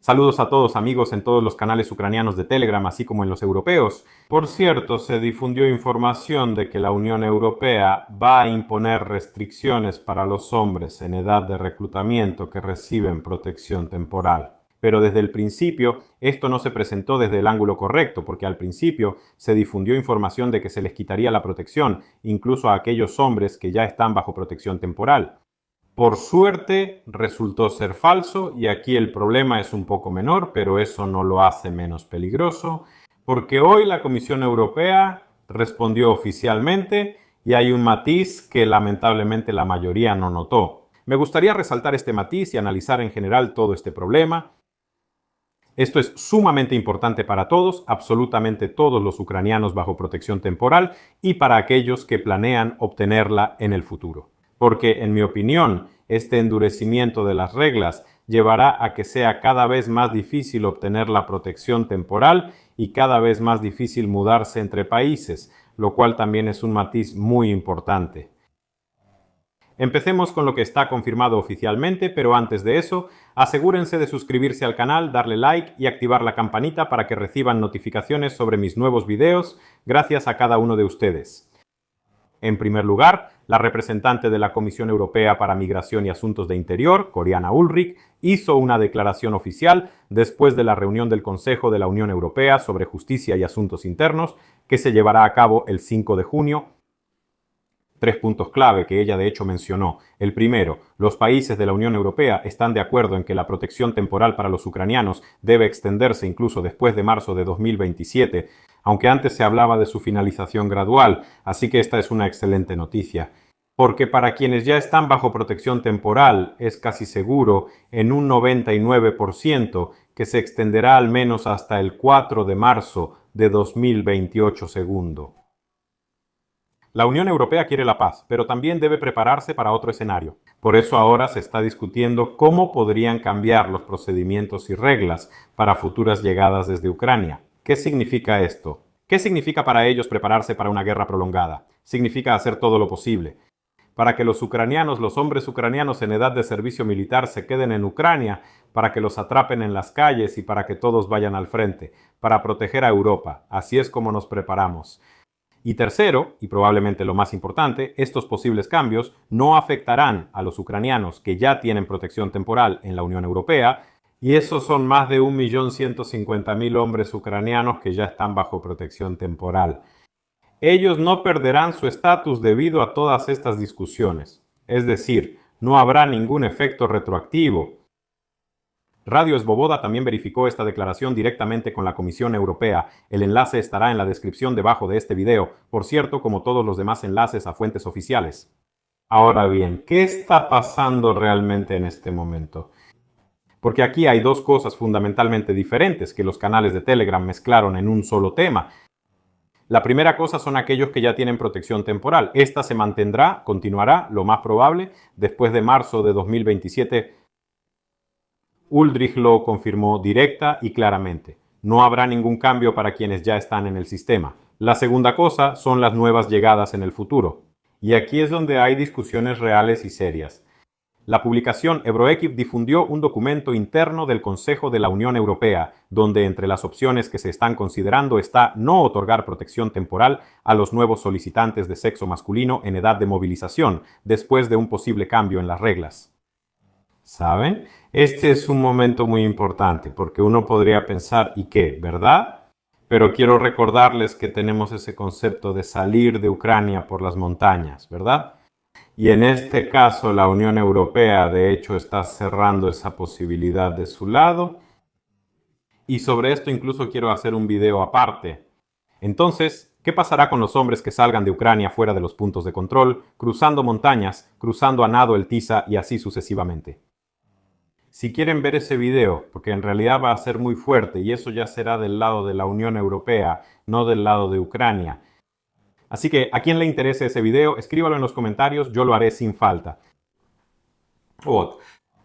Saludos a todos amigos en todos los canales ucranianos de Telegram, así como en los europeos. Por cierto, se difundió información de que la Unión Europea va a imponer restricciones para los hombres en edad de reclutamiento que reciben protección temporal. Pero desde el principio esto no se presentó desde el ángulo correcto, porque al principio se difundió información de que se les quitaría la protección, incluso a aquellos hombres que ya están bajo protección temporal. Por suerte resultó ser falso y aquí el problema es un poco menor, pero eso no lo hace menos peligroso, porque hoy la Comisión Europea respondió oficialmente y hay un matiz que lamentablemente la mayoría no notó. Me gustaría resaltar este matiz y analizar en general todo este problema. Esto es sumamente importante para todos, absolutamente todos los ucranianos bajo protección temporal y para aquellos que planean obtenerla en el futuro. Porque, en mi opinión, este endurecimiento de las reglas llevará a que sea cada vez más difícil obtener la protección temporal y cada vez más difícil mudarse entre países, lo cual también es un matiz muy importante. Empecemos con lo que está confirmado oficialmente, pero antes de eso, asegúrense de suscribirse al canal, darle like y activar la campanita para que reciban notificaciones sobre mis nuevos videos, gracias a cada uno de ustedes. En primer lugar, la representante de la Comisión Europea para Migración y Asuntos de Interior, Koriana Ulrich, hizo una declaración oficial después de la reunión del Consejo de la Unión Europea sobre Justicia y Asuntos Internos, que se llevará a cabo el 5 de junio. 3 puntos clave que ella de hecho mencionó. El primero, los países de la Unión Europea están de acuerdo en que la protección temporal para los ucranianos debe extenderse incluso después de marzo de 2027, aunque antes se hablaba de su finalización gradual, así que esta es una excelente noticia. Porque para quienes ya están bajo protección temporal es casi seguro, en un 99%, que se extenderá al menos hasta el 4 de marzo de 2028 segundo. La Unión Europea quiere la paz, pero también debe prepararse para otro escenario. Por eso ahora se está discutiendo cómo podrían cambiar los procedimientos y reglas para futuras llegadas desde Ucrania. ¿Qué significa esto? ¿Qué significa para ellos prepararse para una guerra prolongada? Significa hacer todo lo posible para que los ucranianos, los hombres ucranianos en edad de servicio militar se queden en Ucrania, para que los atrapen en las calles y para que todos vayan al frente, para proteger a Europa. Así es como nos preparamos. Y tercero, y probablemente lo más importante, estos posibles cambios no afectarán a los ucranianos que ya tienen protección temporal en la Unión Europea, y esos son más de 1.150.000 hombres ucranianos que ya están bajo protección temporal. Ellos no perderán su estatus debido a todas estas discusiones, es decir, no habrá ningún efecto retroactivo. Radio Svoboda también verificó esta declaración directamente con la Comisión Europea. El enlace estará en la descripción debajo de este video, por cierto, como todos los demás enlaces a fuentes oficiales. Ahora bien, ¿qué está pasando realmente en este momento? Porque aquí hay dos cosas fundamentalmente diferentes que los canales de Telegram mezclaron en un solo tema. La primera cosa son aquellos que ya tienen protección temporal. Esta se mantendrá, continuará, lo más probable, después de marzo de 2027. Ulrich lo confirmó directa y claramente. No habrá ningún cambio para quienes ya están en el sistema. La segunda cosa son las nuevas llegadas en el futuro. Y aquí es donde hay discusiones reales y serias. La publicación Euroequipe difundió un documento interno del Consejo de la Unión Europea, donde entre las opciones que se están considerando está no otorgar protección temporal a los nuevos solicitantes de sexo masculino en edad de movilización, después de un posible cambio en las reglas. ¿Saben? Este es un momento muy importante, porque uno podría pensar, ¿y qué? ¿Verdad? Pero quiero recordarles que tenemos ese concepto de salir de Ucrania por las montañas, ¿verdad? Y en este caso la Unión Europea de hecho está cerrando esa posibilidad de su lado. Y sobre esto incluso quiero hacer un video aparte. Entonces, ¿qué pasará con los hombres que salgan de Ucrania fuera de los puntos de control, cruzando montañas, cruzando a nado el Tisa y así sucesivamente? Si quieren ver ese video, porque en realidad va a ser muy fuerte y eso ya será del lado de la Unión Europea, no del lado de Ucrania. Así que, a quien le interese ese video, escríbalo en los comentarios, yo lo haré sin falta.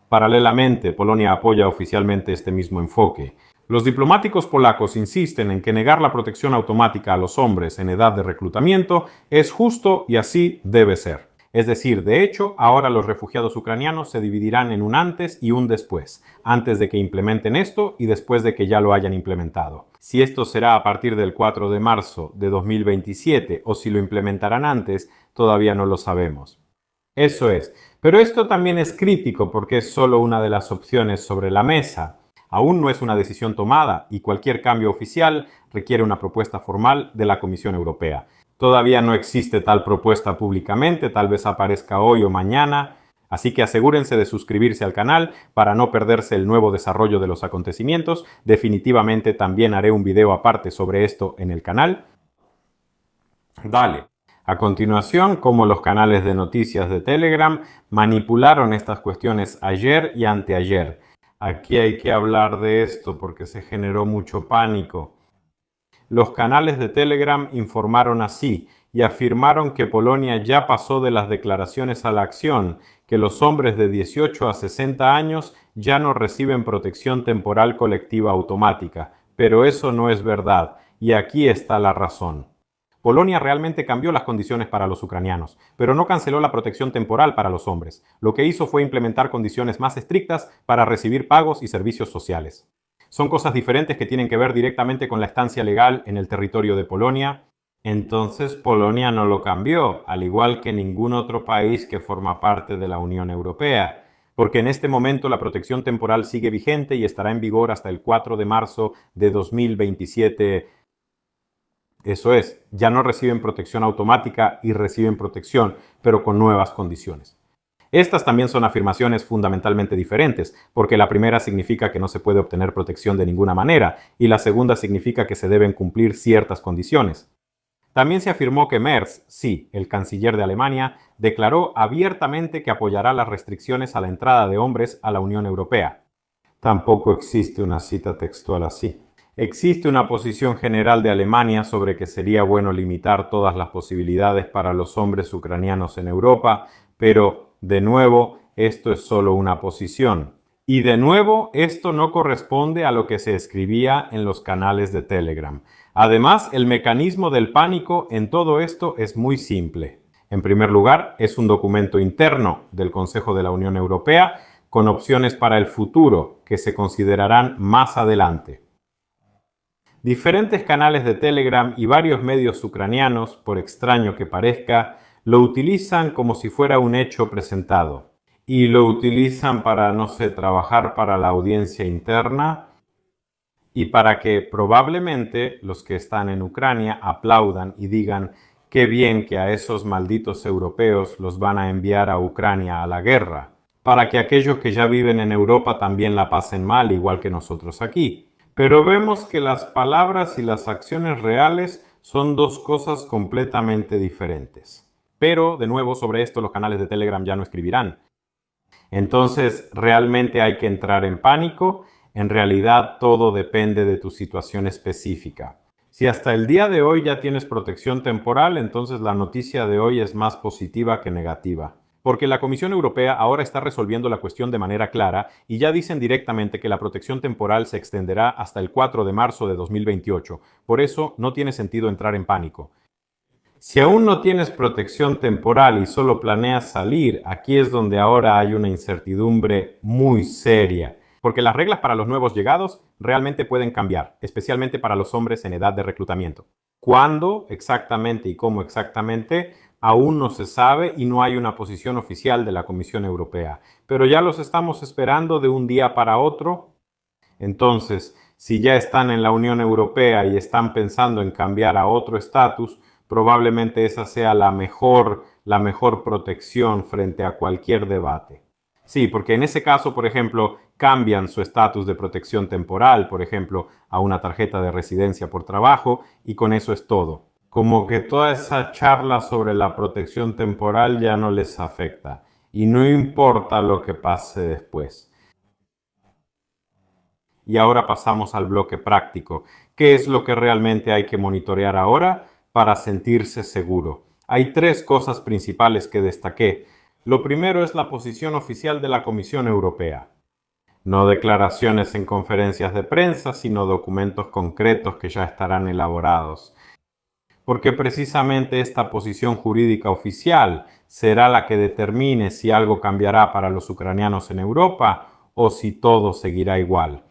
Paralelamente, Polonia apoya oficialmente este mismo enfoque. Los diplomáticos polacos insisten en que negar la protección automática a los hombres en edad de reclutamiento es justo y así debe ser. Es decir, de hecho, ahora los refugiados ucranianos se dividirán en un antes y un después, antes de que implementen esto y después de que ya lo hayan implementado. Si esto será a partir del 4 de marzo de 2027 o si lo implementarán antes, todavía no lo sabemos. Eso es. Pero esto también es crítico porque es solo una de las opciones sobre la mesa. Aún no es una decisión tomada y cualquier cambio oficial requiere una propuesta formal de la Comisión Europea. Todavía no existe tal propuesta públicamente, tal vez aparezca hoy o mañana, así que asegúrense de suscribirse al canal para no perderse el nuevo desarrollo de los acontecimientos. Definitivamente también haré un video aparte sobre esto en el canal. Dale. A continuación, cómo los canales de noticias de Telegram manipularon estas cuestiones ayer y anteayer. Aquí hay que hablar de esto porque se generó mucho pánico. Los canales de Telegram informaron así y afirmaron que Polonia ya pasó de las declaraciones a la acción, que los hombres de 18 a 60 años ya no reciben protección temporal colectiva automática. Pero eso no es verdad, y aquí está la razón. Polonia realmente cambió las condiciones para los ucranianos, pero no canceló la protección temporal para los hombres. Lo que hizo fue implementar condiciones más estrictas para recibir pagos y servicios sociales. Son cosas diferentes que tienen que ver directamente con la estancia legal en el territorio de Polonia. Entonces Polonia no lo cambió, al igual que ningún otro país que forma parte de la Unión Europea, porque en este momento la protección temporal sigue vigente y estará en vigor hasta el 4 de marzo de 2027. Eso es, ya no reciben protección automática y reciben protección, pero con nuevas condiciones. Estas también son afirmaciones fundamentalmente diferentes, porque la primera significa que no se puede obtener protección de ninguna manera, y la segunda significa que se deben cumplir ciertas condiciones. También se afirmó que Merz, sí, el canciller de Alemania, declaró abiertamente que apoyará las restricciones a la entrada de hombres a la Unión Europea. Tampoco existe una cita textual así. Existe una posición general de Alemania sobre que sería bueno limitar todas las posibilidades para los hombres ucranianos en Europa, pero, de nuevo, esto es solo una posición. Y de nuevo, esto no corresponde a lo que se escribía en los canales de Telegram. Además, el mecanismo del pánico en todo esto es muy simple. En primer lugar, es un documento interno del Consejo de la Unión Europea con opciones para el futuro que se considerarán más adelante. Diferentes canales de Telegram y varios medios ucranianos, por extraño que parezca, lo utilizan como si fuera un hecho presentado. Y lo utilizan para, no sé, trabajar para la audiencia interna y para que probablemente los que están en Ucrania aplaudan y digan qué bien que a esos malditos europeos los van a enviar a Ucrania a la guerra, para que aquellos que ya viven en Europa también la pasen mal, igual que nosotros aquí. Pero vemos que las palabras y las acciones reales son dos cosas completamente diferentes. Pero, de nuevo, sobre esto los canales de Telegram ya no escribirán. Entonces, realmente hay que entrar en pánico. En realidad, todo depende de tu situación específica. Si hasta el día de hoy ya tienes protección temporal, entonces la noticia de hoy es más positiva que negativa. Porque la Comisión Europea ahora está resolviendo la cuestión de manera clara y ya dicen directamente que la protección temporal se extenderá hasta el 4 de marzo de 2028. Por eso, no tiene sentido entrar en pánico. Si aún no tienes protección temporal y solo planeas salir, aquí es donde ahora hay una incertidumbre muy seria, porque las reglas para los nuevos llegados realmente pueden cambiar, especialmente para los hombres en edad de reclutamiento. ¿Cuándo exactamente y cómo exactamente? Aún no se sabe y no hay una posición oficial de la Comisión Europea, pero ya los estamos esperando de un día para otro. Entonces, si ya están en la Unión Europea y están pensando en cambiar a otro estatus, probablemente esa sea la mejor protección frente a cualquier debate. Sí, porque en ese caso, por ejemplo, cambian su estatus de protección temporal, por ejemplo, a una tarjeta de residencia por trabajo, y con eso es todo. Como que toda esa charla sobre la protección temporal ya no les afecta, y no importa lo que pase después. Y ahora pasamos al bloque práctico. ¿Qué es lo que realmente hay que monitorear ahora para sentirse seguro? Hay tres cosas principales que destaqué. Lo primero es la posición oficial de la Comisión Europea. No declaraciones en conferencias de prensa, sino documentos concretos que ya estarán elaborados. porque precisamente esta posición jurídica oficial será la que determine si algo cambiará para los ucranianos en Europa o si todo seguirá igual.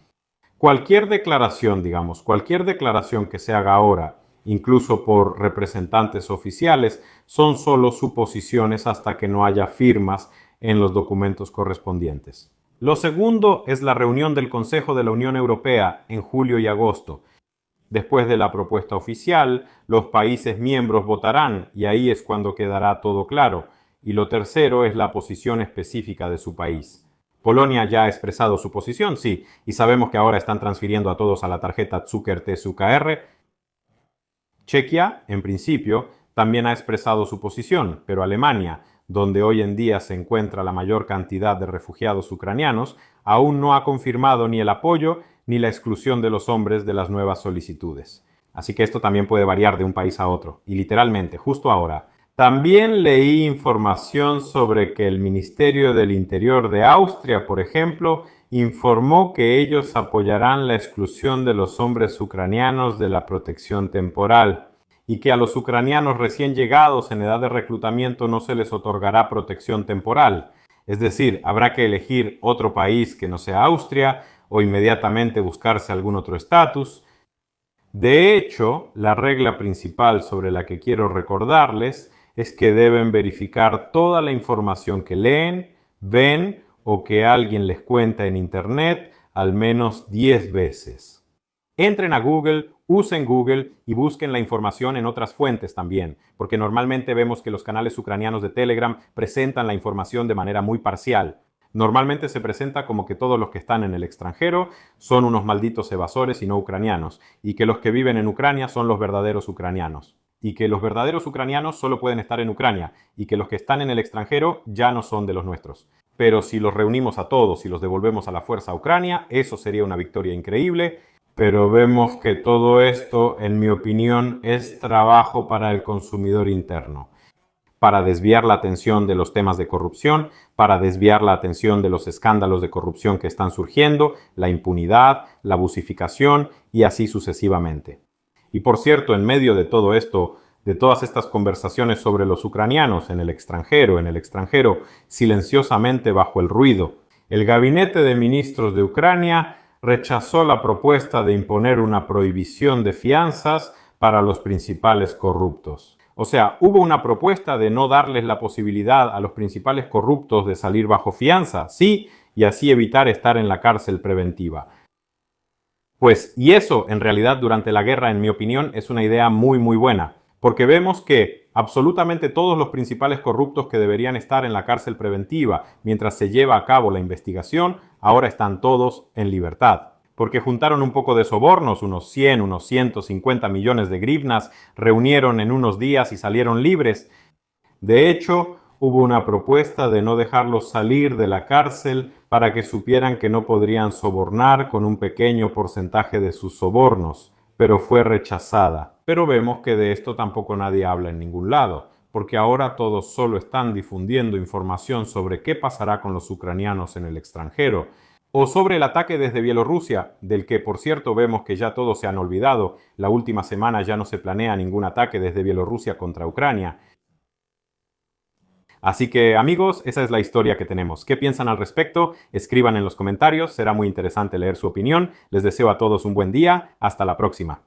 Cualquier declaración, cualquier declaración que se haga ahora, incluso por representantes oficiales, son solo suposiciones hasta que no haya firmas en los documentos correspondientes. Lo segundo es la reunión del Consejo de la Unión Europea en julio y agosto. Después de la propuesta oficial, los países miembros votarán y ahí es cuando quedará todo claro. Y lo tercero es la posición específica de su país. Polonia ya ha expresado su posición, sí, y sabemos que ahora están transfiriendo a todos a la tarjeta Zucker TZUKR. Chequia, en principio, también ha expresado su posición, pero Alemania, donde hoy en día se encuentra la mayor cantidad de refugiados ucranianos, aún no ha confirmado ni el apoyo ni la exclusión de los hombres de las nuevas solicitudes. Así que esto también puede variar de un país a otro, y literalmente, justo ahora. También leí información sobre que el Ministerio del Interior de Austria, por ejemplo, informó que ellos apoyarán la exclusión de los hombres ucranianos de la protección temporal y que a los ucranianos recién llegados en edad de reclutamiento no se les otorgará protección temporal. Es decir, habrá que elegir otro país que no sea Austria o inmediatamente buscarse algún otro estatus. De hecho, la regla principal sobre la que quiero recordarles es que deben verificar toda la información que leen, ven o que alguien les cuenta en Internet al menos 10 veces. Entren a Google, usen Google y busquen la información en otras fuentes también, porque normalmente vemos que los canales ucranianos de Telegram presentan la información de manera muy parcial. Normalmente se presenta como que todos los que están en el extranjero son unos malditos evasores y no ucranianos, y que los que viven en Ucrania son los verdaderos ucranianos, y que los verdaderos ucranianos solo pueden estar en Ucrania, y que los que están en el extranjero ya no son de los nuestros. Pero si los reunimos a todos y los devolvemos a la fuerza a Ucrania, eso sería una victoria increíble. Pero vemos que todo esto, en mi opinión, es trabajo para el consumidor interno, para desviar la atención de los temas de corrupción, para desviar la atención de los escándalos de corrupción que están surgiendo, la impunidad, la busificación y así sucesivamente. Y por cierto, en medio de todo esto, de todas estas conversaciones sobre los ucranianos en el extranjero, silenciosamente bajo el ruido, el gabinete de ministros de Ucrania rechazó la propuesta de imponer una prohibición de fianzas para los principales corruptos. O sea, hubo una propuesta de no darles la posibilidad a los principales corruptos de salir bajo fianza, sí, y así evitar estar en la cárcel preventiva. Pues, y eso en realidad durante la guerra, en mi opinión, es una idea muy buena, porque vemos que absolutamente todos los principales corruptos que deberían estar en la cárcel preventiva mientras se lleva a cabo la investigación, ahora están todos en libertad. Porque juntaron un poco de sobornos, unos 100, unos 150 millones de grivnas, reunieron en unos días y salieron libres. De hecho, hubo una propuesta de no dejarlos salir de la cárcel para que supieran que no podrían sobornar con un pequeño porcentaje de sus sobornos, pero fue rechazada. Pero vemos que de esto tampoco nadie habla en ningún lado, porque ahora todos solo están difundiendo información sobre qué pasará con los ucranianos en el extranjero, o sobre el ataque desde Bielorrusia, del que por cierto vemos que ya todos se han olvidado. La última semana ya no se planea ningún ataque desde Bielorrusia contra Ucrania. Así que amigos, esa es la historia que tenemos. ¿Qué piensan al respecto? Escriban en los comentarios, será muy interesante leer su opinión. Les deseo a todos un buen día. Hasta la próxima.